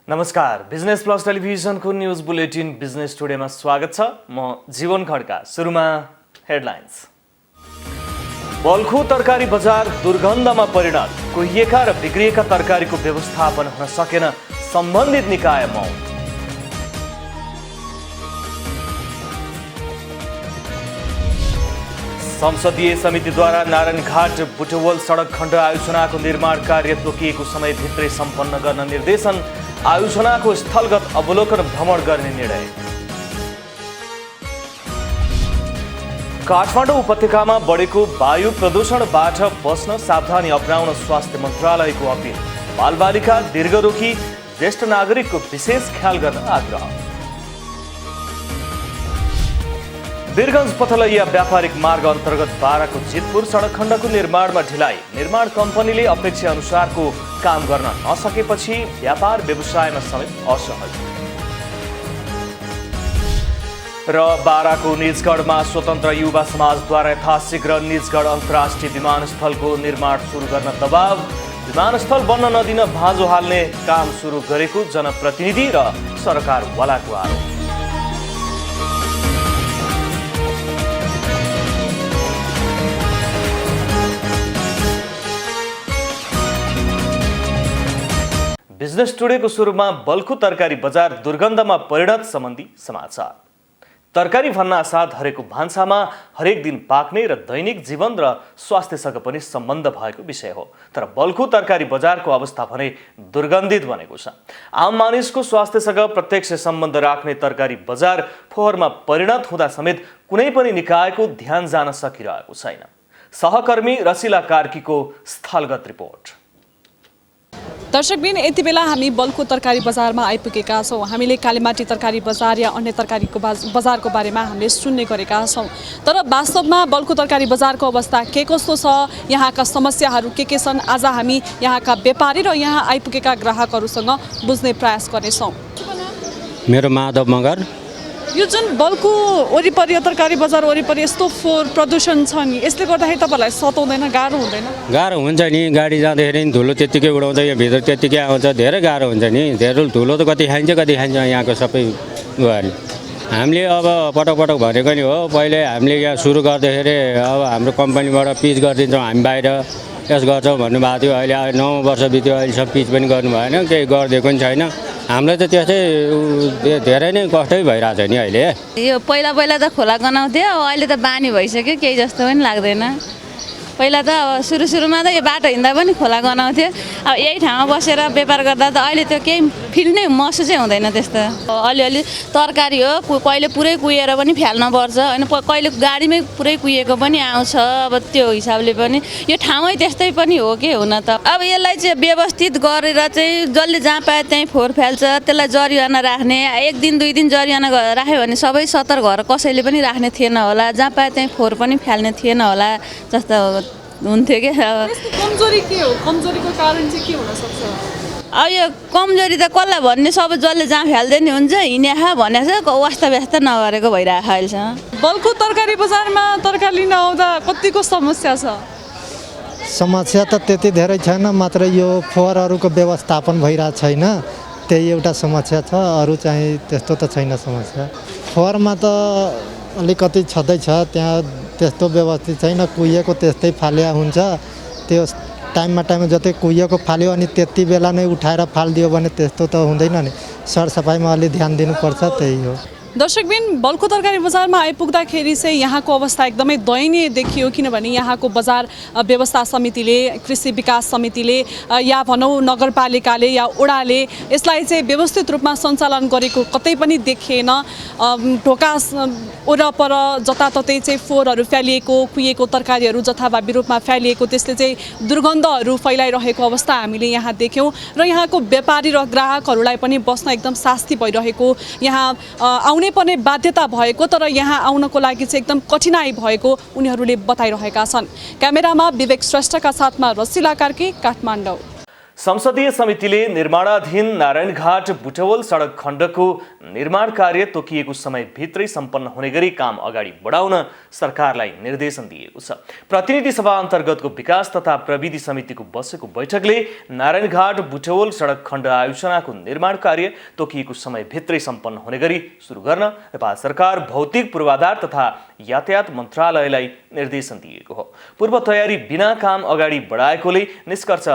नमस्कार, business plus टेलिभिजनको news bulletin business टुडेमा स्वागत छ। म जीवन खड्का। सुरुमा हेडलाइन्स। बल्खु तरकारी बजार दुर्गन्धमा परिणत, कुहिएका र बिग्रिएका तरकारीको व्यवस्थापन हुन सकेन, सम्बन्धित निकाय मौन। संसदीय समितिद्वारा नारायणघाट बुटवल सडक खण्ड आयोजनाको निर्माण कार्य तोकिएको समयभित्रै सम्पन्न गर्न निर्देशन, आयोजनाको स्थलगत अवलोकन भ्रमण गर्ने निर्णय। काठमाडौँ उपत्यकामा बढेको वायु प्रदूषणबाट बस्न सावधानी अपनाउन स्वास्थ्य मन्त्रालयको अपिल, बालबालिका, दीर्घरोगी, ज्येष्ठ नागरिकको विशेष ख्याल गर्न आग्रह। वीरगञ्ज पथलैया व्यापारिक मार्ग अन्तर्गत बाराको जितपुर सडक खण्डको निर्माणमा ढिलाइ, निर्माण कम्पनीले अपेक्षा अनुसारको काम गर्न नसकेपछि व्यापार व्यवसायमा समेत असहज। र बाराको निजगढमा स्वतन्त्र युवा समाजद्वारा यथाशीघ्र निजगढ अन्तर्राष्ट्रिय विमानस्थलको निर्माण सुरु गर्न दबाव, विमानस्थल बन्न नदिन भाँजो हाल्ने काम सुरु गरेको जनप्रतिनिधि र सरकारवालाको आरोप। बिजनेस टुडेको सुरुमा बल्खु तरकारी बजार दुर्गन्धमा परिणत सम्बन्धी समाचार। तरकारी भन्ना साथ हरेकको भान्सामा हरेक दिन पाक्ने र दैनिक जीवन र स्वास्थ्यसँग पनि सम्बन्ध भएको विषय हो। तर बल्खु तरकारी बजारको अवस्था भने दुर्गन्धित बनेको छ। आम मानिसको स्वास्थ्यसँग प्रत्यक्ष सम्बन्ध राख्ने तरकारी बजार फोहोरमा परिणत हुँदा समेत कुनै पनि निकायको ध्यान जान सकिरहेको छैन। सहकर्मी रसिला कार्कीको स्थलगत रिपोर्ट। दर्शकबिन, यति बेला हामी बल्खु तरकारी बजारमा आइपुगेका छौँ। हामीले कालीमाटी तरकारी बजार या अन्य तरकारीको बजारको बारेमा हामीले सुन्ने गरेका छौँ। तर वास्तवमा बल्खु तरकारी बजारको अवस्था के कस्तो छ, यहाँका समस्याहरू के छन्, आज हामी यहाँका व्यापारी र यहाँ आइपुगेका ग्राहकहरूसँग बुझ्ने प्रयास गर्नेछौँ। मेरो माधव मगर। यो जुन बल्खु वरिपरि तरकारी बजार वरिपरि यस्तो फोहोर प्रदूषण छ नि, यसले गर्दाखेरि तपाईँलाई सताउँदैन, गाह्रो हुँदैन? गाह्रो हुन्छ नि, गाडी जाँदाखेरि धुलो त्यत्तिकै उडाउँछ, यहाँ भित्र त्यत्तिकै आउँछ, धेरै गाह्रो हुन्छ नि। धेरै धुलो त कति खाइन्छ यहाँको सबै उयोहरू। हामीले अब पटक भनेको नि हो, पहिले हामीले यहाँ सुरु गर्दाखेरि अब हाम्रो कम्पनीबाट पिच गरिदिन्छौँ हामी बाहिर, यस गर्छौँ भन्नुभएको थियो। अहिले 9 वर्ष बित्यो, अहिलेसम्म पिच पनि गर्नु भएन, केही गरिदिएको पनि छैन। हामीलाई त त्यस्तै धेरै नै कष्टै भइरहेछ नि अहिले। यो पहिला त खोला गनाउँथ्यो, अहिले त बानी भइसक्यो, केही जस्तो पनि लाग्दैन। पहिला त अब सुरुमा त यो बाटो हिँड्दा पनि खोला गनाउँथ्यो, अब यही ठाउँमा बसेर व्यापार गर्दा त अहिले त्यो केही फिल नै महसुसै हुँदैन त्यस्तो। अलिअलि तरकारी हो, कहिले पुरै कुहिएर पनि फ्याल्न पर्छ होइन, कहिले गाडीमै पुरै कुहिएको पनि आउँछ। अब त्यो हिसाबले पनि यो ठाउँै त्यस्तै पनि हो कि हुन त। अब यसलाई चाहिँ व्यवस्थित गरेर चाहिँ जसले जहाँ पाए त्यहीँ फोहोर फ्याल्छ, त्यसलाई जरिवाना राख्ने, 1 दिन 2 दिन जरिवाना राख्यो भने सबै सतर्क भएर कसैले पनि राख्ने थिएन होला, जहाँ पाए त्यहीँ फोहोर पनि फ्याल्ने थिएन होला जस्तो हुन्थ्यो क्या। कमजोरी के हो? कमजोरीको कारण चाहिँ के हुन सक्छ? अब यो कमजोरी त कसलाई भन्ने, सबै जसले जहाँ फ्याल्दै नि हुन्छ, हिँड्या भनेको छ, वास्ता व्यस्त नगरेको भइरहेको अहिलेसम्म। बल्खु तरकारी बजारमा तरकारी लिन आउँदा कतिको समस्या छ? समस्या त त्यति धेरै छैन, मात्र यो फोहोरहरूको व्यवस्थापन भइरहेको छैन, त्यही एउटा समस्या छ। अरू चाहिँ त्यस्तो त छैन समस्या। फोहोरमा त अलिकति छँदैछ, त्यहाँ त्यस्तो व्यवस्थित छैन, कुहिएको त्यस्तै फाल्या हुन्छ। त्यो टाइममा जति कुहिएको फाल्यो अनि त्यति बेला नै उठाएर फालिदियो भने त्यस्तो त हुँदैन नि। सरसफाइमा अलि ध्यान दिनुपर्छ, त्यही हो। दर्शकबिन, बल्खु तरकारी बजारमा आइपुग्दाखेरि चाहिँ यहाँको अवस्था एकदमै दयनीय देखियो, किनभने यहाँको बजार व्यवस्था समितिले, कृषि विकास समितिले या भनौँ नगरपालिकाले या ओडाले यसलाई चाहिँ व्यवस्थित रूपमा सञ्चालन गरेको कतै पनि देखिएन। ढोका वरपर जताततै चाहिँ फोहोरहरू फ्यालिएको, कुहिएको तरकारीहरू जथाभावी रूपमा फ्यालिएको, त्यसले चाहिँ दुर्गन्धहरू फैलाइरहेको अवस्था हामीले यहाँ देख्यौँ। र यहाँको व्यापारी र ग्राहकहरूलाई पनि बस्न एकदम शास्ति भइरहेको, यहाँ आउनै पर्ने बाध्यता भएको, तर यहाँ आउनको लागि चाहिँ एकदम कठिनाई भएको उनीहरूले बताइरहेका छन्। क्यामेरामा विवेक श्रेष्ठका साथमा रसिला कार्की, काठमाडौँ। संसदीय समितिले निर्माणाधीन नारायणघाट बुटवल सडक खण्डको निर्माण कार्य तोकिएको समयभित्रै सम्पन्न हुने गरी काम अगाडि बढाउन सरकारलाई निर्देशन दिएको छ। प्रतिनिधि सभा अन्तर्गतको विकास तथा प्रविधि समितिको बसेको बैठकले नारायणघाट बुटवल सडक खण्ड आयोजनाको निर्माण कार्य तोकिएको समयभित्रै सम्पन्न हुने गरी सुरु गर्न नेपाल सरकार भौतिक पूर्वाधार तथा यातायात मन्त्रालयलाई निर्देशन दिएको हो। पूर्व तयारी बिना काम अगाडि बढाएकोले निष्कर्ष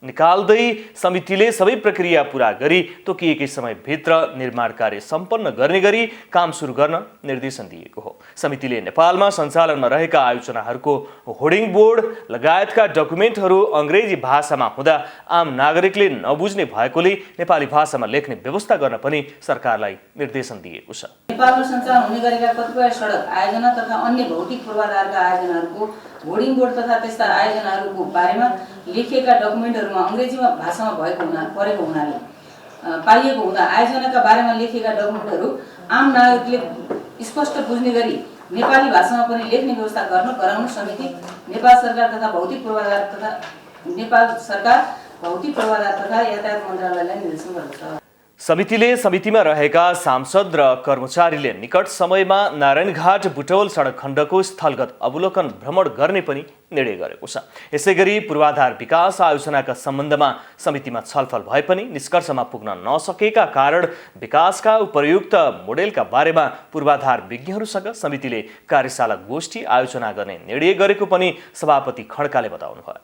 निकाल्दै समितिले सबै प्रक्रिया पूरा गरी तोकिएकै समयभित्र निर्माण कार्य सम्पन्न गर्ने गरी काम सुरु गर्न निर्देशन दिएको हो। समितिले नेपालमा सञ्चालनमा रहेका आयोजनाहरूको होर्डिङ बोर्ड लगायतका डकुमेन्टहरू अङ्ग्रेजी भाषामा हुँदा आम नागरिकले नबुझ्ने भएकोले नेपाली भाषामा लेख्ने व्यवस्था गर्न पनि सरकारलाई निर्देशन दिएको छ। नेपालमा सञ्चालन हुने गरेका कतिपय सडक आयोजना तथा अन्य भौतिक पूर्वाधारका आयोजनाहरूको होर्डिङ बोर्ड तथा त्यस्ता आयोजनाहरूको बारेमा लेखिएका डकुमेन्टहरूमा अङ्ग्रेजीमा भाषामा परेको हुनाले पाइएको हुँदा आयोजनाका बारेमा लेखिएका डकुमेन्टहरू आम नागरिकले स्पष्ट बुझ्ने गरी नेपाली भाषामा पनि लेख्ने व्यवस्था गराउन समिति नेपाल सरकार तथा भौतिक पूर्वाधार तथा यातायात मन्त्रालयलाई निर्देशन गर्दछ। समितिले समितिमा रहेका सांसद र कर्मचारीले निकट समयमा नारायणघाट बुटवल सडक खण्डको स्थलगत अवलोकन भ्रमण गर्ने पनि निर्णय गरेको छ। यसैगरी पूर्वाधार विकास आयोजनाका सम्बन्धमा समितिमा छलफल भए पनि निष्कर्षमा पुग्न नसकेका कारण विकासका उपयुक्त मोडेलका बारेमा पूर्वाधार विज्ञहरूसँग समितिले कार्यशाला गोष्ठी आयोजना गर्ने निर्णय गरेको पनि सभापति खड्काले बताउनुभयो।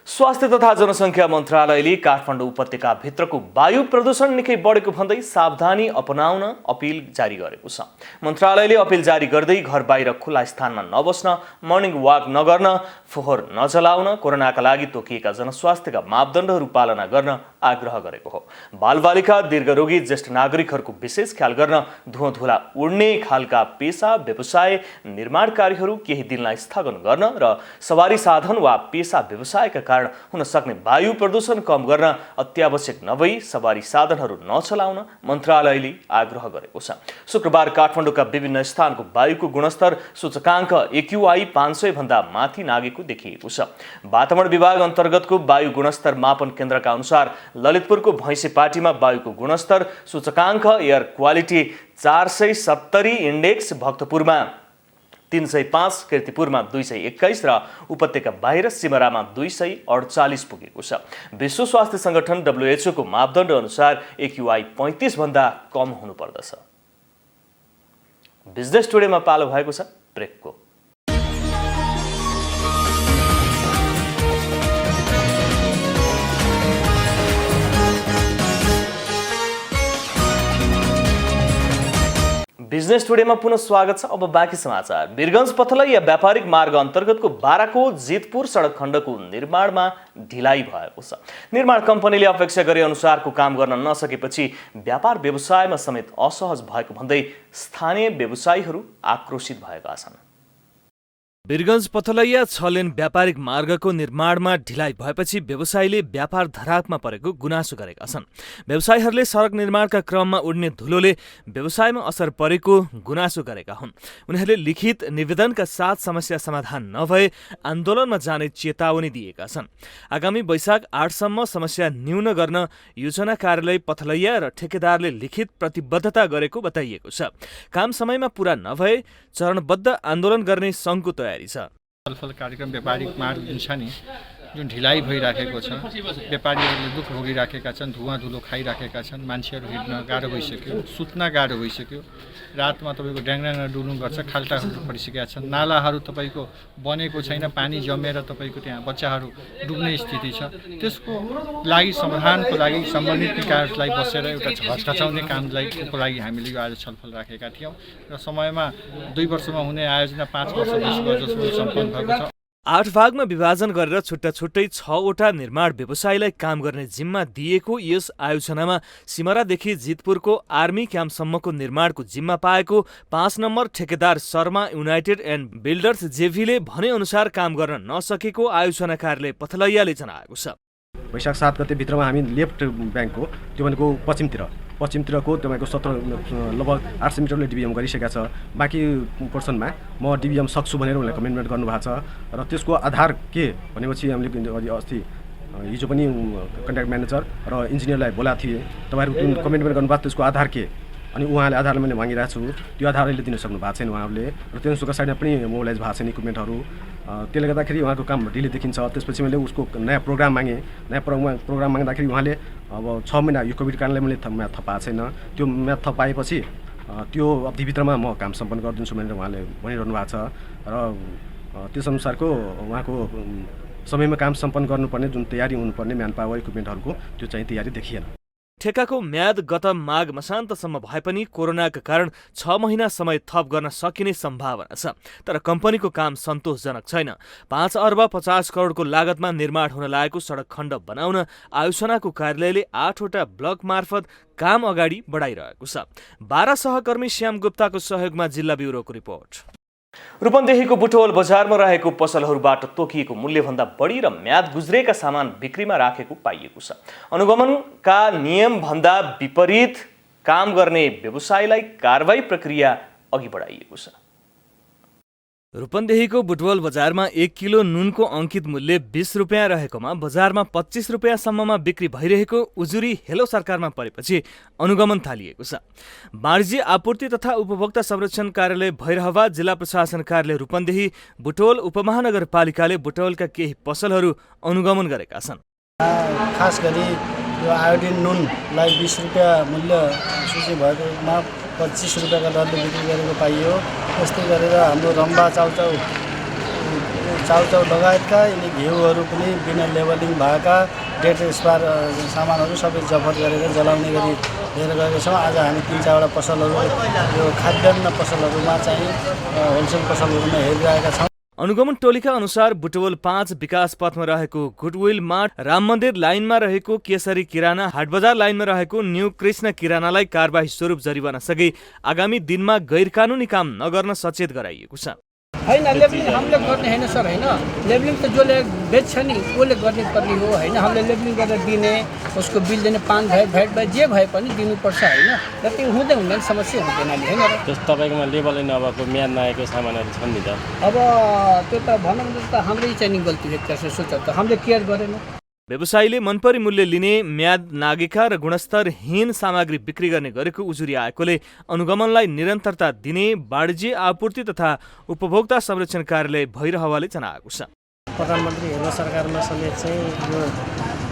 स्वास्थ्य तथा जनसङ्ख्या मन्त्रालयले काठमाडौँ उपत्यकाभित्रको वायु प्रदूषण निकै बढेको भन्दै सावधानी अपनाउन अपिल जारी गरेको छ। मन्त्रालयले अपिल जारी गर्दै घर बाहिर खुला स्थानमा नबस्न, मर्निङ वाक नगर्न, फोहोर नजलाउन, कोरोनाका लागि तोकिएका जनस्वास्थ्यका मापदण्डहरू पालना गर्न आग्रह गरेको हो। बालबालिका, दीर्घरोगी, ज्येष्ठ नागरिकहरूको विशेष ख्याल गर्न धुँधुला उड्ने खालका पेसा, व्यवसाय, निर्माण कार्यहरू केही दिनलाई स्थगन गर्न र सवारी साधन वा पेसा व्यवसायका कारण हुन सक्ने वायु प्रदूषण कम गर्न अत्यावश्यक नभई सवारी साधनहरू नचलाउन मन्त्रालयले आग्रह गरेको छ। शुक्रबार काठमाडौँका विभिन्न स्थानको वायुको गुणस्तर सूचकाङ्क AQI 500 भन्दा माथि नागेको देखिएको छ। वातावरण विभाग अन्तर्गतको वायु गुणस्तर मापन केन्द्रका अनुसार ललितपुरको भैँसेपाटीमा वायुको गुणस्तर सूचकाङ्क एयर क्वालिटी 470, इन्डेक्स भक्तपुरमा 305, कीर्तिपुरमा 221 र उपत्यका बाहिर सिमरामा 248 पुगेको छ। विश्व स्वास्थ्य सङ्गठन WHO को मापदण्ड अनुसार AQI 35 भन्दा कम हुनुपर्दछ। बिजनेस टुडेमा पालो भएको छ ब्रेकको। बिजनेस टुडेमा पुनः स्वागत छ। अब बाँकी समाचार। वीरगञ्ज पथलैया व्यापारिक मार्ग अन्तर्गतको बाराकोट जितपुर सडक खण्डको निर्माणमा ढिलाइ भएको छ। निर्माण कम्पनीले अपेक्षा गरे अनुसारको काम गर्न नसकेपछि व्यापार व्यवसायमा समेत असहज भएको भन्दै स्थानीय व्यवसायीहरू आक्रोशित भएका छन्। वीरगञ्ज पथलैया 6 लेन व्यापारिक मार्गको निर्माणमा ढिलाइ भएपछि व्यवसायीले व्यापार धरापमा परेको गुनासो गरेका छन्। व्यवसायीहरूले सडक निर्माणका क्रममा उड्ने धुलोले व्यवसायमा असर परेको गुनासो गरेका हुन्। उनीहरूले लिखित निवेदनका साथ समस्या समाधान नभए आन्दोलनमा जाने चेतावनी दिएका छन्। आगामी वैशाख 8 सम्म समस्या न्यून गर्न योजना कार्यालय पथलैया र ठेकेदारले लिखित प्रतिबद्धता गरेको बताइएको छ। काम समयमा पूरा नभए चरणबद्ध आन्दोलन गर्ने सङ्घको तयारी छ। छलफल कार्यक्रम व्यापारिक मार्ग जुन छ नि, जुन ढिलाइ भइराखेको छ, व्यापारीहरूले दुःख भोगिराखेका छन्, धुवा धुलो खाइराखेका छन्, मान्छेहरू हिँड्न गाह्रो भइसक्यो, सुत्न गाह्रो भइसक्यो, रातमा तपाईँको ड्याङड्याङ डुल्नु गर्छ, खाल्टाहरू परिसकेका छन्, नालाहरू तपाईँको बनेको छैन, पानी जमेर तपाईँको त्यहाँ बच्चाहरू डुब्ने स्थिति छ। त्यसको लागि समाधानको लागि सम्बन्धित निकायहरूलाई बसेर एउटा झस्काउने कामलाई लागि हामीले यो आज छलफल राखेका थियौँ र समयमा 2 वर्षमा हुने आयोजना 5 वर्षपछि जसको सम्पन्न भएको छ। 8 भागमा विभाजन गरेर छुट्टा छुट्टै 6 वटा निर्माण व्यवसायीलाई काम गर्ने जिम्मा दिएको यस आयोजनामा सिमरादेखि जितपुरको आर्मी क्याम्पसम्मको निर्माणको जिम्मा पाएको 5 नम्बर ठेकेदार शर्मा युनाइटेड एन्ड बिल्डर्स जेभीले भनेअनुसार काम गर्न नसकेको आयोजना कार्यालय पथलैयाले जनाएको छ। वैशाख 7 गते भित्रमा हामी लेफ्ट ब्याङ्कको त्यो भनेको पश्चिमतिरको तपाईँको 17 लगभग 800 मिटरले डिबिएम गरिसकेका छ। बाँकी पोर्सनमा म डिबिएम सक्छु भनेर उनीहरूले कमिटमेन्ट गर्नुभएको छ र त्यसको आधार के भनेपछि हामीले अस्ति हिजो पनि कन्ट्र्याक्ट म्यानेजर र इन्जिनियरलाई बोलाएको थिएँ, तपाईँहरू जुन कमिटमेन्ट गर्नुभएको त्यसको आधार के, अनि उहाँले आधारले मैले मागिरहेको छु, त्यो आधारले दिन सक्नु भएको छैन उहाँहरूले, र तेन्सुका साइडमा पनि मोबिलाइज भएको छैन इक्विपमेन्टहरू। त्यसले गर्दाखेरि उहाँको काम ढिलो देखिन्छ। त्यसपछि मैले उसको नयाँ प्रोग्राम मागेँ, नयाँ प्रोग्राम माग्दाखेरि उहाँले अब 6 महिना यो कोभिड कारणले मैले म्याद थपाएको छैन, त्यो म्याद थपाएपछि त्यो अवधिभित्रमा म काम सम्पन्न गरिदिन्छु भनेर उहाँले भनिरहनु भएको छ। र त्यस अनुसारको उहाँको समयमा काम सम्पन्न गर्नुपर्ने जुन तयारी हुनुपर्ने म्यान पावर इक्विपमेन्टहरूको त्यो चाहिँ तयारी देखिएन। ठेक्काको म्याद गत माघ मसान्तसम्म भए पनि कोरोनाका कारण 6 महिना समय थप गर्न सकिने सम्भावना छ। तर कम्पनीको काम सन्तोषजनक छैन। 5 अर्ब 50 करोडको लागतमा निर्माण हुन लागेको सडक खण्ड बनाउन आयुषनाको कार्यालयले 8वटा ब्लक मार्फत काम अगाडि बढाइरहेको छ। 12 सहकर्मी श्याम गुप्ताको सहयोगमा जिल्ला ब्युरोको रिपोर्ट। रूपन्देहीको बुटवल बजारमा रहेको पसलहरूबाट तोकिएको मूल्यभन्दा बढी र म्याद गुज्रेका सामान बिक्रीमा राखेको पाइएको छ। अनुगमनका नियमभन्दा विपरीत काम गर्ने व्यवसायलाई कारबाही प्रक्रिया अघि बढाइएको छ। रूपन्देहीको बुटवल बजारमा 1 किलो नुनको अंकित मूल्य 20 रुपियाँ रहेकोमा बजारमा 25 रुपियाँसम्ममा बिक्री भइरहेको उजुरी हेलो सरकारमा परेपछि अनुगमन थालिएको छ। वाणिज्य आपूर्ति तथा उपभोक्ता संरक्षण कार्यालय भैरहवा, जिल्ला प्रशासन कार्यालय रूपन्देही, बुटवल उपमहानगरपालिकाले बुटवलका केही पसलहरू अनुगमन गरेका छन्। खास गरी यो आयोडिन नुनलाई 20 रुपियाँ मूल्य सूची भएकोमा 25 रुपियाँका दरले बिक्री गरेको पाइयो। त्यस्तै गरेर हाम्रो रम्बा चाउचाउ लगायतका यिनी घिउहरू पनि बिना लेबलिङ भएका डेट एक्सपायर सामानहरू सबै जफत गरेर जलाउने गरी लिएर गएका छौँ। आज हामी 3-4वटा पसलहरू यो खाद्यान्न पसलहरूमा चाहिँ होलसेल पसलहरूमा हेरिरहेका छौँ। अनुगमन टोलीका अनुसार बुटवल 5 विकास पथमा रहेको गुडविल मार्ट, राम मन्दिर लाइनमा रहेको केसरी किराना, हाटबजार लाइनमा रहेको न्यू कृष्ण किरानालाई कारबाही स्वरूप जरिवाना सके आगामी दिनमा गैरकानुनी काम नगर्न सचेत गराइएको छ। होइन लेबलिङ हामीले गर्ने होइन सर, होइन लेबलिङ त जसले बेच्छ नि उसले गर्ने पर्ने हो, होइन हामीले लेबलिङ गरेर दिने, उसको बिल दिने, पान भए भ्याट भए जे भए पनि दिनुपर्छ, होइन जति हुँदैन समस्या हुँदैन नि, होइन। त्यस्तो तपाईँकोमा लेबलै नभएको म्याद नआएको सामानहरू छन् नि त। अब त्यो त भनौँ भने त हाम्रै चाहिँ नि गल्ती व्यक्ति सोच त हामीले केयर गरेन। व्यवसायीले मनपरी मूल्य लिने, म्याद नागेका र गुणस्तरहीन सामग्री बिक्री गर्ने गरेको उजुरी आएकोले अनुगमनलाई निरन्तरता दिने वाणिज्य आपूर्ति तथा उपभोक्ता संरक्षण कार्यालय भैरहवाले जनाएको छ। प्रधानमन्त्री हेलो सरकारमा समेत चाहिँ यो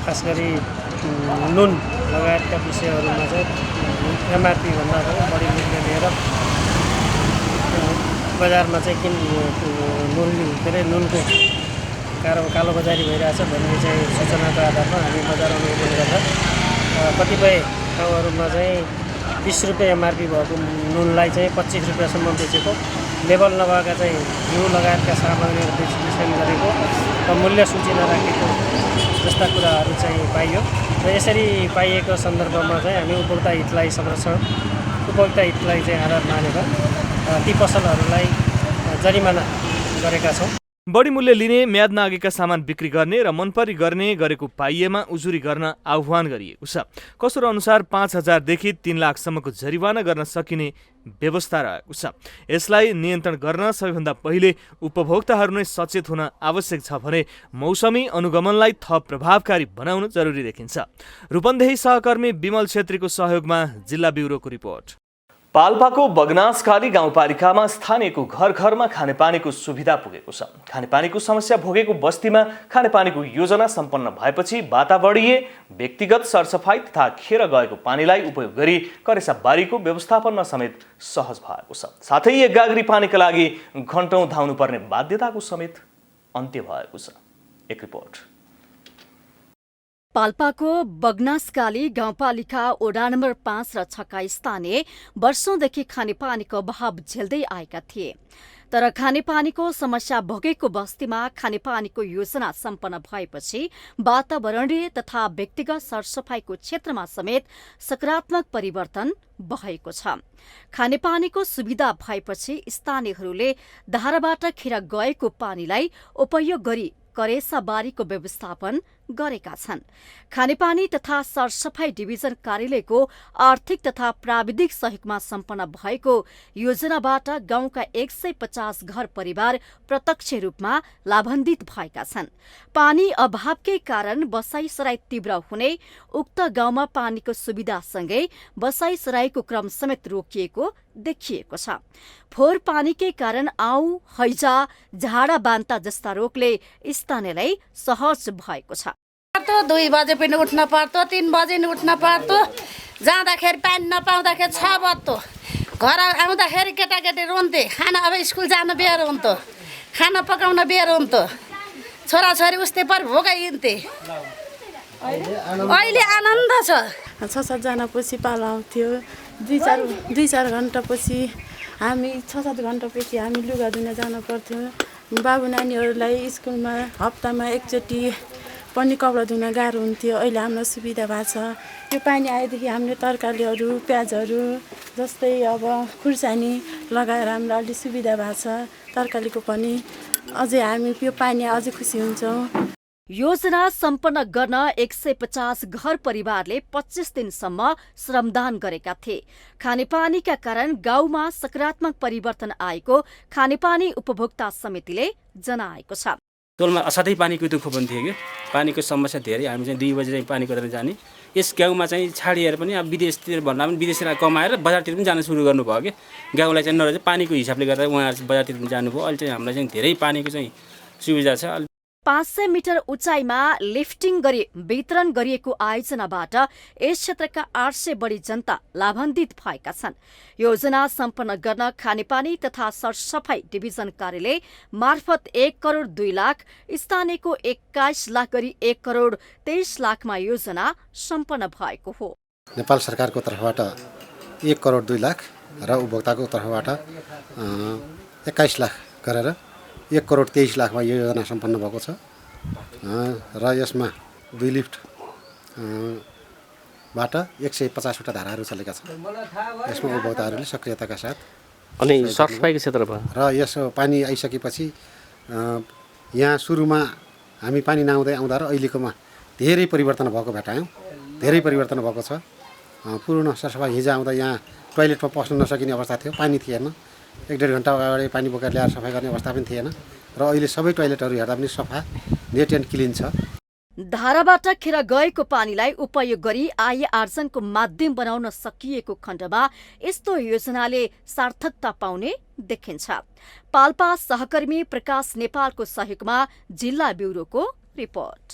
खास गरी नुन लगायतका विषयहरूमा चाहिँ एमआरपी भन्दा बढी मूल्य लिएर बजारमा चाहिँ नुनको कालो बजारी भइरहेछ भन्ने चाहिँ सूचनाको आधारमा हामी बजार अनुगमन गर्दा कतिपय ठाउँहरूमा चाहिँ 20 रुपियाँ एमआरपी भएको नुनलाई चाहिँ 25 रुपियाँसम्म बेचेको, लेबल नभएका चाहिँ घिउ लगायतका सामग्रीहरू बेचबिखन गरेको र मूल्य सूची नराखेको जस्ता कुराहरू चाहिँ पाइयो। र यसरी पाइएको सन्दर्भमा चाहिँ हामी उपभोक्ता हितलाई चाहिँ आधार मानेर ती पसलहरूलाई जरिमाना गरेका छौँ। बढी मूल्य लिने, म्याद नागेका सामान बिक्री गर्ने र मनपरी गर्ने गरेको पाइएमा उजुरी गर्न आह्वान गरिएको छ। कसुर अनुसार 5,000 देखि 3 लाखसम्मको जरिवाना गर्न सकिने व्यवस्था रहेको छ। यसलाई नियन्त्रण गर्न सबैभन्दा पहिले उपभोक्ताहरू नै सचेत हुन आवश्यक छ भने मौसमी अनुगमनलाई थप प्रभावकारी बनाउन जरुरी देखिन्छ। रूपन्देही सहकर्मी विमल छेत्रीको सहयोगमा जिल्ला ब्युरोको रिपोर्ट। पाल्पाको बगनासखाली गाउँपालिकामा स्थानीयको घर घरमा खानेपानीको सुविधा पुगेको छ। खानेपानीको समस्या भोगेको बस्तीमा खानेपानीको योजना सम्पन्न भएपछि वातावरणीय व्यक्तिगत सरसफाई तथा खेर गएको पानीलाई उपयोग गरी करेसा बारीको व्यवस्थापनमा समेत सहज भएको छ। साथै एक गाग्री पानीका लागि घण्टौं धाउनुपर्ने बाध्यताको समेत अन्त्य भएको छ। एक रिपोर्ट। पाल्पाको बगनासकाली गाउँपालिका वडा नम्बर 5 र 6 स्थानीय वर्षौंदेखि खानेपानीको अभाव झेल्दै आएका थिए। तर खानेपानीको समस्या भोगेको बस्तीमा खानेपानीको योजना सम्पन्न भएपछि वातावरणीय तथा व्यक्तिगत सरसफाईको क्षेत्रमा समेत सकारात्मक परिवर्तन भएको छ। खानेपानीको सुविधा भएपछि स्थानीयहरूले धाराबाट खेर गएको पानीलाई उपयोग गरी करेसा बारीको व्यवस्थापन गरेका छन्। खानेपानी तथा सरसफाई डिभिजन कार्यालयको आर्थिक तथा प्राविधिक सहयोगमा सम्पन्न भएको योजनाबाट गाउँका 150 घर परिवार प्रत्यक्ष रूपमा लाभान्वित भएका छन्। पानी अभावकै कारण बसाइसराई तीव्र हुने, उक्त गाउँमा पानीको सुविधासँगै बसाइसराईको क्रम समेत रोकिएको देखिएको छ। फोहोर पानीकै कारण आउ, हैजा, झाडा बान्ता जस्ता रोगले स्थानीयलाई सहज भएको छ। 2 बजे पनि उठ्न पर्छ, 3 बजे नि उठ्न पर्छ, जाँदाखेरि पानी नपाउँदाखेरि 6 बज्यो, घर आउँदाखेरि केटाकेटी रुन्थे, खाना अब स्कुल जानु बेर हुन्थ्यो, खाना पकाउन बेर हुन्थ्यो, छोराछोरी उस्तै पर भोकै हिँड्थे। अहिले आनन्द छ। 6-7 जना पछि पालो आउँथ्यो, 2-4 घन्टा पछि हामी 6-7 घन्टा पछि हामी लुगा धुन जानु पर्थ्यो। बाबु नानीहरूलाई स्कुलमा हप्तामा एकचोटि पनि कपडा धुन गाह्रो हुन्थ्यो। अहिले हाम्रो सुविधा भएको छ। यो पानी आएदेखि हामीले तरकारीहरू, प्याजहरू जस्तै अब खुर्सानी लगाएर हामीलाई अलि सुविधा भएको छ। तरकारीको पनि अझै हामी यो पानी अझै खुसी हुन्छौँ। योजना सम्पन्न गर्न 150 घर परिवारले 25 दिनसम्म श्रमदान गरेका थिए। खानेपानीका कारण गाउँमा सकारात्मक परिवर्तन आएको खानेपानी उपभोक्ता समितिले जनाएको छ। टोलमा असाध्यै पानीको दुःख पनि थियो कि पानीको समस्या धेरै। हामी चाहिँ 2 बजे चाहिँ पानी गरेर जाने, यस गाउँमा चाहिँ छाडिएर पनि अब विदेशतिर भन्दा पनि विदेशतिर कमाएर बजारतिर पनि जान सुरु गर्नुभयो कि गाउँलाई चाहिँ नरहेछ पानीको हिसाबले गर्दा उहाँहरू बजारतिर पनि जानुभयो। अहिले चाहिँ हामीलाई चाहिँ धेरै पानीको चाहिँ सुविधा छ। 500 मिटर उचाइमा लिफ्टिङ गरी वितरण गरिएको आयोजनाबाट यस क्षेत्रका 800 बढी जनता लाभान्वित भएका छन्। योजना सम्पन्न गर्न खानेपानी तथा सरसफाई डिभिजन कार्यालय मार्फत 1 करोड 2 लाख, स्थानीयको 21 लाख गरी 1 करोड 23 लाखमा योजना सम्पन्न भएको हो। नेपाल सरकारको तर्फबाट 1 करोड 2 लाख र उपभोक्ताको तर्फबाट 21 लाख गरेर 1 करोड 23 लाखमा यो योजना सम्पन्न भएको छ र यसमा 2 लिफ्ट बाट 150 वटा धाराहरू चलेका छन्। यसमा उपभोक्ताहरूले सक्रियताका साथ अनि सरसफाइको क्षेत्रमा र यस पानी आइसकेपछि यहाँ सुरुमा हामी पानी नआउँदै आउँदा र अहिलेकोमा धेरै परिवर्तन भएको भेटायौँ। धेरै परिवर्तन भएको छ। पूर्ण सरसफाइ हिजो आउँदा यहाँ टोयलेटमा पस्न नसकिने अवस्था थियो, पानी थिएन। 1-1.5 घन्टा अगाडि पानी बोकेर ल्याएर सफाइ गर्ने अवस्था पनि थिएन र अहिले सबै टोयलेटहरू हेर्दा पनि सफा, नेट एन्ड क्लिन छ। धाराबाट खेर गएको पानीलाई उपयोग गरी आय आर्जनको माध्यम बनाउन सकिएको खण्डमा यस्तो योजनाले सार्थकता पाउने देखिन्छ। पाल्पा सहकर्मी प्रकाश नेपालको सहयोगमा जिल्ला ब्युरोको रिपोर्ट।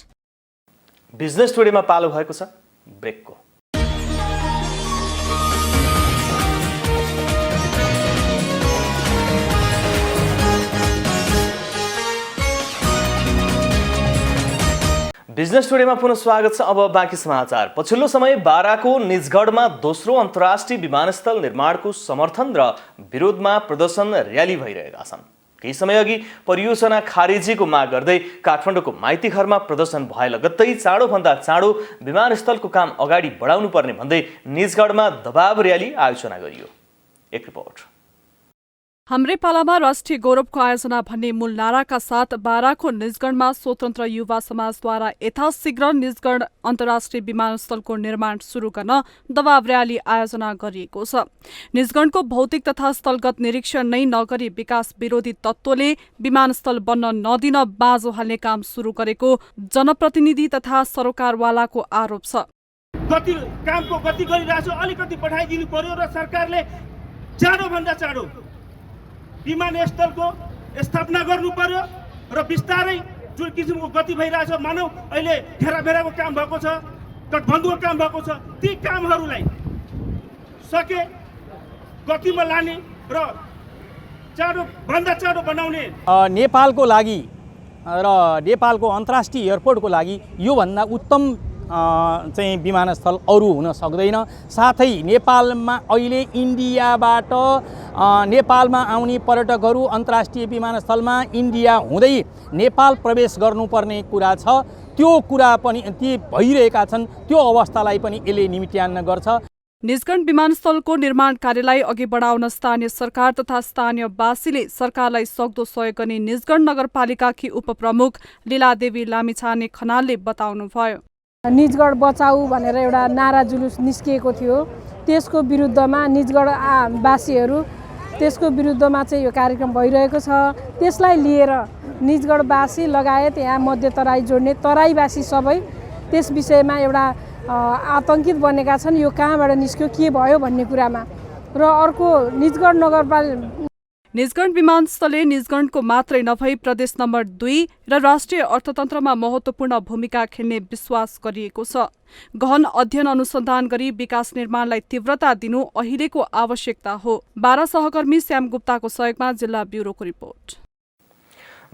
बिजनेस टुडेमा पालो भएको छ ब्रेकको। बिजनेस टुडेमा पुनः स्वागत छ। अब बाँकी समाचार। पछिल्लो समय बाराको निजगढमा दोस्रो अन्तर्राष्ट्रिय विमानस्थल निर्माणको समर्थन र विरोधमा प्रदर्शन र्याली भइरहेका छन्। केही समय अघि परियोजना खारेजीको माग गर्दै काठमाडौँको माइतीघरमा प्रदर्शन भए लगत्तै चाँडोभन्दा चाँडो विमानस्थलको काम अगाडि बढाउनु पर्ने भन्दै निजगढमा दबाव र्याली आयोजना गरियो। एक रिपोर्ट। हाम्रै पालामा राष्ट्रिय गौरवको आयोजना भन्ने मूल नाराका साथ बाराको निजगढमा स्वतन्त्र युवा समाजद्वारा यथाशीघ्र निजगढ अन्तर्राष्ट्रिय विमानस्थलको निर्माण सुरु गर्न दबाव र्याली आयोजना गरिएको छ। निजगढको भौतिक तथा स्थलगत निरीक्षण नै नगरी विकास विरोधी तत्त्वले विमानस्थल बन्न नदिन बाँझो हाल्ने काम सुरु गरेको जनप्रतिनिधि तथा सरोकारवालाको आरोप छ। कामको गति गरिरहेछ, अलिकति बढाइदिनु पर्यो र सरकारले चाँडोभन्दा चाँडो विमानस्थलको स्थापना गर्नु पर्यो र बिस्तारै जुन किसिमको गति भइरहेछ, मानौ अहिले घेराबेराको काम भएको छ, तटबन्धुको काम भएको छ, ती कामहरूलाई सके गतिमा लाने र चाँडोभन्दा चाँडो बनाउने नेपालको लागि र नेपालको अन्तर्राष्ट्रिय एयरपोर्टको लागि योभन्दा उत्तम चाहिँ विमानस्थल अरू हुन सक्दैन। साथै नेपालमा अहिले इन्डियाबाट नेपालमा आउने पर्यटकहरू अन्तर्राष्ट्रिय विमानस्थलमा इन्डिया हुँदै नेपाल प्रवेश गर्नुपर्ने कुरा छ। त्यो कुरा पनि ती भइरहेका छन्। त्यो अवस्थालाई पनि यसले निमित्यान्न गर्छ। निजगढ विमानस्थलको निर्माण कार्यलाई अघि बढाउन स्थानीय सरकार तथा स्थानीयवासीले सरकारलाई सक्दो सहयोग गर्ने निजगढ नगरपालिकाकी उपप्रमुख लीलादेवी लामिछाने खनालले बताउनुभयो। निजगढ बचाऊ भनेर एउटा नारा जुलुस निस्किएको थियो। त्यसको विरुद्धमा निजगढ वासीहरू त्यसको विरुद्धमा चाहिँ यो कार्यक्रम भइरहेको छ। त्यसलाई लिएर निजगढवासी लगायत यहाँ मध्य तराई जोड्ने तराईवासी सबै त्यस विषयमा एउटा आतंकित बनेका छन्। यो कहाँबाट निस्क्यो, के भयो भन्ने कुरामा। र अर्को निजगढ नगरपालिका निजगढ विमानस्थलले निजगढको मात्रै नभई प्रदेश नम्बर 2 र राष्ट्रिय अर्थतन्त्रमा महत्त्वपूर्ण भूमिका खेल्ने विश्वास गरिएको छ। गहन अध्ययन अनुसन्धान गरी विकास निर्माणलाई तीव्रता दिनु अहिलेको आवश्यकता हो। 12 सहकर्मी श्याम गुप्ताको सहयोगमा जिल्ला ब्युरोको रिपोर्ट।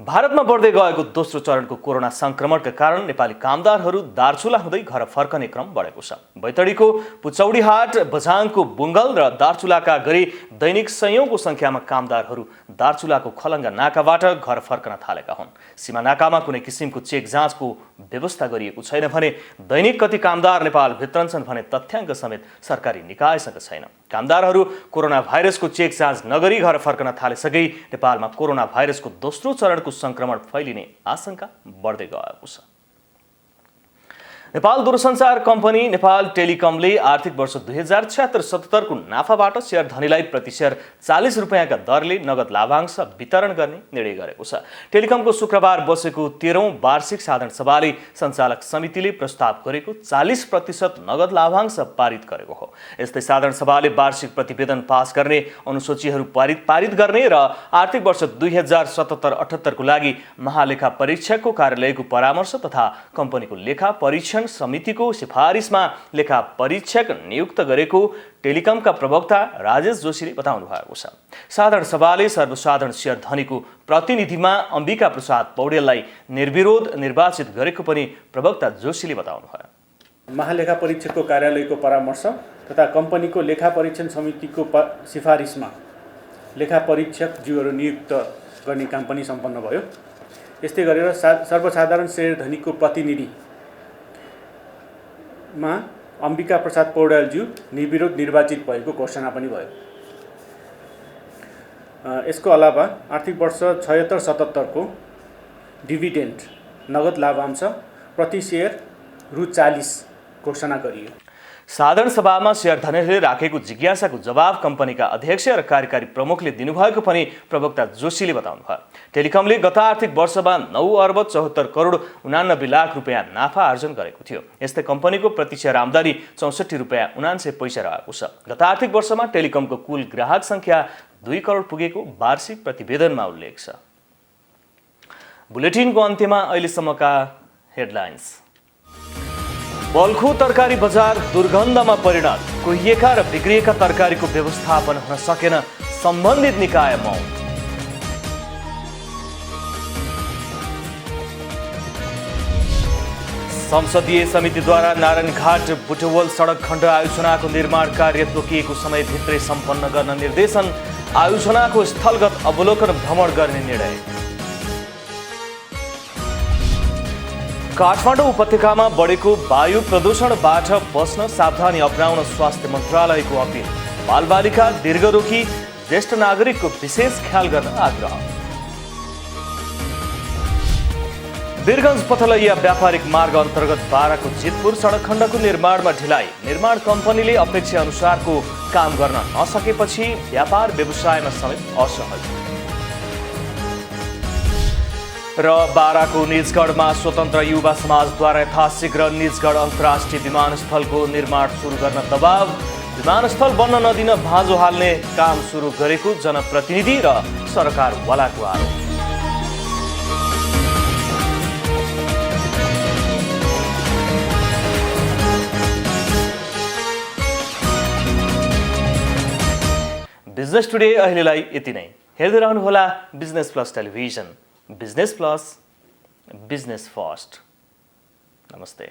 भारतमा बढ्दै गएको दोस्रो चरणको कोरोना संक्रमणका कारण नेपाली कामदारहरू दार्चुला हुँदै घर फर्कने क्रम बढेको छ। बैतडीको पुचौडीहाट, बझाङको बुङ्गल र दार्चुलाका गरी दैनिक सयौंको संख्यामा कामदारहरू दार्चुलाको खलङ्गा नाकाबाट घर फर्कन थालेका हुन्। सीमा नाकामा कुनै किसिमको चेक जाँचको व्यवस्था गरिएको छैन भने दैनिक कति कामदार नेपाल भित्रन्छन् भने तथ्याङ्क समेत सरकारी निकायसँग छैन। कामदारहरू कोरोना भाइरसको चेक जाँच नगरी घर फर्कन थालेसँगै नेपालमा कोरोना भाइरसको दोस्रो चरणको संक्रमण फैलिने आशंका बढ्दै गएको छ। नेपाल दूरसञ्चार कम्पनी नेपाल टेलिकमले आर्थिक वर्ष 2076-77 को नाफाबाट शेयर धनीलाई प्रति शेयर 40 रुपैयाँका दरले नगद लाभांश वितरण गर्ने निर्णय गरेको छ। टेलिकमको शुक्रबार बसेको 13औं वार्षिक साधारण सभाले सञ्चालक समितिले प्रस्ताव गरेको 40% नगद लाभांश पारित गरेको हो। यस्तै साधारण सभाले वार्षिक प्रतिवेदन पास गर्ने, अनुसूचीहरू पारित गर्ने र आर्थिक वर्ष 2077-78 को लागि महालेखा परीक्षकको कार्यालयको परामर्श तथा कम्पनीको लेखा परीक्षण समितिको सिफारिसमा लेखा परीक्षक नियुक्त गरेको टेलिकमका प्रवक्ता राजेश जोशीले बताउनु भएको छ। साधारण सभाले सर्वसाधारण शेयर धनीको प्रतिनिधिमा अम्बिका प्रसाद पौडेललाई निर्विरोध निर्वाचित गरेको पनि प्रवक्ता जोशीले बताउनुभयो। महालेखा परीक्षकको कार्यालयको परामर्श तथा कम्पनीको लेखा परीक्षण समितिको सिफारिसमा लेखा परीक्षक ज्यूहरू नियुक्त गर्ने काम पनि सम्पन्न भयो। यस्तै गरेर सर्वसाधारण शेयर धनीको प्रतिनिधि मा अम्बिका प्रसाद पौडेलज्यू निर्विरोध निर्वाचित भएको घोषणा पनि भयो। यसको अलावा आर्थिक वर्ष 76-77 को डिभिडेन्ड नगद लाभांश प्रति शेयर रु 40 घोषणा गरियो। साधारण सभामा शेयर धनीले राखेको जिज्ञासाको जवाब कम्पनीका अध्यक्ष र कार्यकारी प्रमुखले दिनुभएको पनि प्रवक्ता जोशीले बताउनुभयो। टेलिकमले गत आर्थिक वर्षमा 9 अर्ब 74 करोड 89 लाख रुपैयाँ नाफा आर्जन गरेको थियो। यस्तै कम्पनीको प्रति शेयर आम्दानी 64 रुपैयाँ 79 पैसा रहेको छ। गत आर्थिक वर्षमा टेलिकमको कुल ग्राहक संख्या 2 करोड पुगेको वार्षिक प्रतिवेदनमा उल्लेख छ। बुलेटिनको अन्त्यमा अहिलेसम्मका हेडलाइन्स। बल्खु तरकारी बजार दुर्गन्धमा परिणत, कुहिएका र बिग्रिएका तरकारीको व्यवस्थापन हुन सकेन, सम्बन्धित निकाय मौन। संसदीय समितिद्वारा नारायणघाट बुटवल सडक खण्ड आयोजनाको निर्माण कार्य तोकिएको समयभित्रै सम्पन्न गर्न निर्देशन, आयोजनाको स्थलगत अवलोकन भ्रमण गर्ने निर्णय। काठमाडौँ उपत्यकामा बढेको वायु प्रदूषणबाट बस्न सावधानी अपनाउन स्वास्थ्य मन्त्रालयको अपिल, बालबालिका, दीर्घरोगी, ज्येष्ठ नागरिकको विशेष ख्याल गर्न आग्रह। वीरगञ्ज पथलैया व्यापारिक मार्ग अन्तर्गत बाराको जितपुर सडक खण्डको निर्माणमा ढिलाइ, निर्माण कम्पनीले अपेक्षा अनुसारको काम गर्न नसकेपछि व्यापार व्यवसायमा समेत असहज। र बाराको निजगढमा स्वतन्त्र युवा समाजद्वारा यथाशीघ्र निजगढ अन्तर्राष्ट्रिय विमानस्थलको निर्माण सुरु गर्न दबाव, विमानस्थल बन्न नदिन भाँजो हाल्ने काम सुरु गरेको जनप्रतिनिधि र सरकारवालाको आरोप। बिजनेस टुडे अहिलेलाई यति नै। हेर्दै रहनुहोला business plus television. Business plus, business first. नमस्ते।